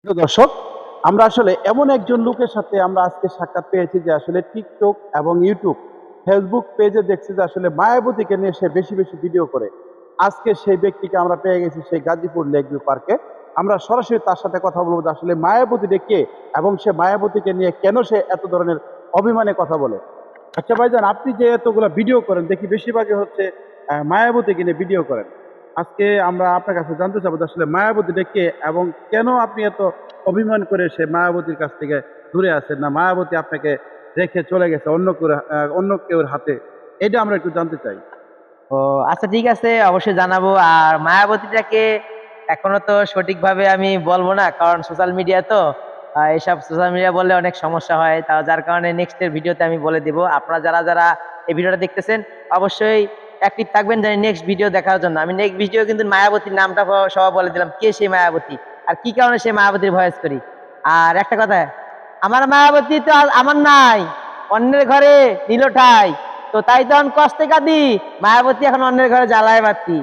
প্রিয় দর্শক, আমরা আসলে এমন একজন লোকের সাথে আমরা আজকে সাক্ষাৎ পেয়েছি যে আসলে টিকটক এবং ইউটিউব, ফেসবুক পেজে দেখছি যে আসলে মায়াবতীকে নিয়ে সে বেশি বেশি ভিডিও করে। আজকে সেই ব্যক্তিকে আমরা পেয়ে গেছি সেই গাজীপুর লেক ভিউ পার্কে। আমরা সরাসরি তার সাথে কথা বলবো যে আসলে মায়াবতীটা কে এবং সে মায়াবতীকে নিয়ে কেন সে এত ধরনের অভিমানে কথা বলে। আচ্ছা ভাইজান, আপনি যে এতগুলা ভিডিও করেন দেখি বেশিরভাগই হচ্ছে মায়াবতীকে নিয়ে ভিডিও করেন। আজকে আমরা আপনার কাছে জানতে চাবো যে আসলে মায়াবতীটা কে এবং কেন আপনি এত অভিমান করে সে মায়াবতীর কাছ থেকে দূরে আছেন, না মায়াবতী আপনাকে রেখে চলে গেছে অন্য কেউর হাতে, এটা আমরা একটু জানতে চাই। ও আচ্ছা, ঠিক আছে, অবশ্যই জানাবো। আর মায়াবতীটাকে এখনো তো সঠিকভাবে আমি বলবো না, কারণ সোশ্যাল মিডিয়া তো এইসব সোশ্যাল মিডিয়া বললে অনেক সমস্যা হয়, যার কারণে নেক্সটের ভিডিওতে আমি বলে দিব। আপনারা যারা যারা এই ভিডিওটা দেখতেছেন অবশ্যই অ্যাক্টিভ থাকবেন জানি নেক্সট ভিডিও দেখার জন্য। আমি নেক্সট ভিডিও কিন্তু মায়াবতীর নামটা সবাই বলে দিলাম, কে সেই মায়াবতী আর কি কারণে সেই মায়াবতীর ভয়েস করি। আর একটা কথা, আমার মায়াবতী তো আর আমার নাই, অন্যের ঘরে নিল ঠাই, তো তাই তখন কষ্টে কাঁদি, মায়াবতী এখন অন্যের ঘরে জ্বালায় বাতি।